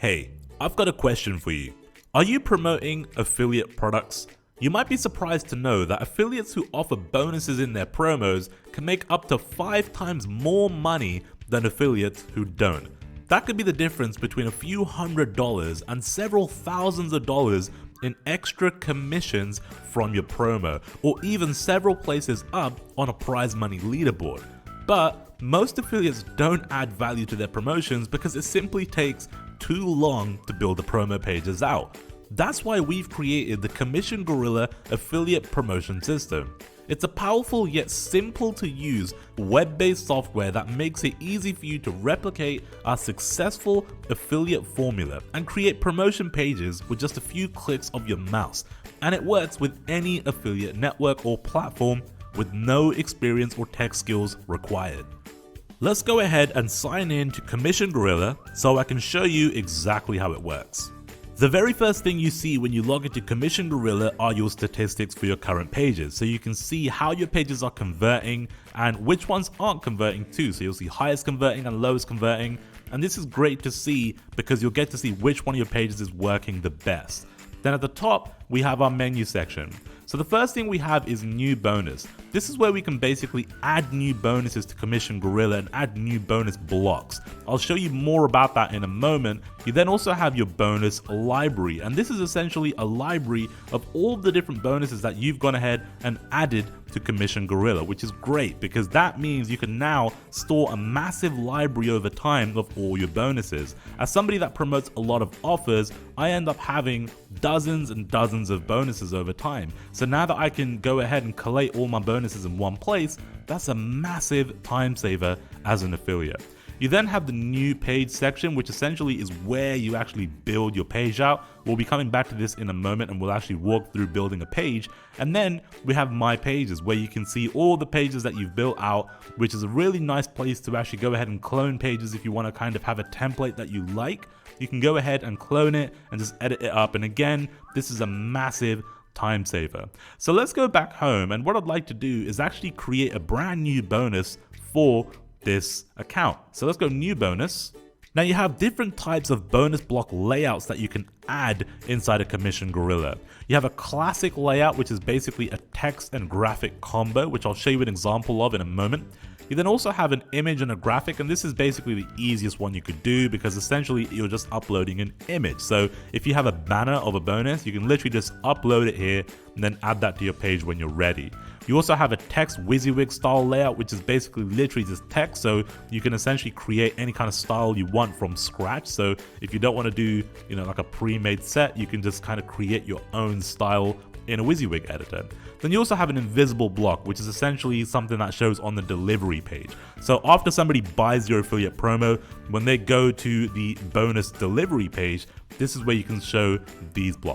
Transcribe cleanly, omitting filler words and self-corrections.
Hey, I've got a question for you. Are you promoting affiliate products? You might be surprised to know that affiliates who offer bonuses in their promos can make up to 5 times more money than affiliates who don't. That could be the difference between a few $100s and several thousands of dollars in extra commissions from your promo, or even several places up on a prize money leaderboard. But most affiliates don't add value to their promotions because it simply takes too long to build the promo pages out. That's why we've created the Commission Gorilla affiliate promotion system. It's a powerful yet simple to use web-based software that makes it easy for you to replicate our successful affiliate formula and create promotion pages with just a few clicks of your mouse. And it works with any affiliate network or platform with no experience or tech skills required. Let's go ahead and sign in to Commission Gorilla so I can show you exactly how it works. The very first thing you see when you log into Commission Gorilla are your statistics for your current pages. So you can see how your pages are converting and which ones aren't converting too. So you'll see highest converting and lowest converting. And this is great to see because you'll get to see which one of your pages is working the best. Then at the top, we have our menu section. So the first thing we have is new bonus. This is where we can basically add new bonuses to Commission Gorilla and add new bonus blocks. I'll show you more about that in a moment. You then also have your bonus library, and this is essentially a library of all the different bonuses that you've gone ahead and added to Commission Gorilla, which is great because that means you can now store a massive library over time of all your bonuses. As somebody that promotes a lot of offers, I end up having dozens and dozens of bonuses over time. So now that I can go ahead and collate all my bonuses in one place, that's a massive time saver as an affiliate. You then have the new page section, which essentially is where you actually build your page out. We'll be coming back to this in a moment and we'll actually walk through building a page. And then we have my pages, where you can see all the pages that you've built out, which is a really nice place to actually go ahead and clone pages. If you want to kind of have a template that you like, you can go ahead and clone it and just edit it up. And again, this is a massive time saver. So let's go back home, and what I'd like to do is actually create a brand new bonus for this account. So let's go new bonus. Now you have different types of bonus block layouts that you can add inside a Commission Gorilla. You have a classic layout, which is basically a text and graphic combo, which I'll show you an example of in a moment. You then also have an image and a graphic, and this is basically the easiest one you could do because essentially you're just uploading an image. So if you have a banner of a bonus, you can literally just upload it here and then add that to your page when you're ready. You also have a text WYSIWYG style layout, which is basically literally just text, so you can essentially create any kind of style you want from scratch. So if you don't want to do, like a pre-made set, you can just kind of create your own style in a WYSIWYG editor. Then you also have an invisible block, which is essentially something that shows on the delivery page. So after somebody buys your affiliate promo, when they go to the bonus delivery page, this is where you can show these blocks.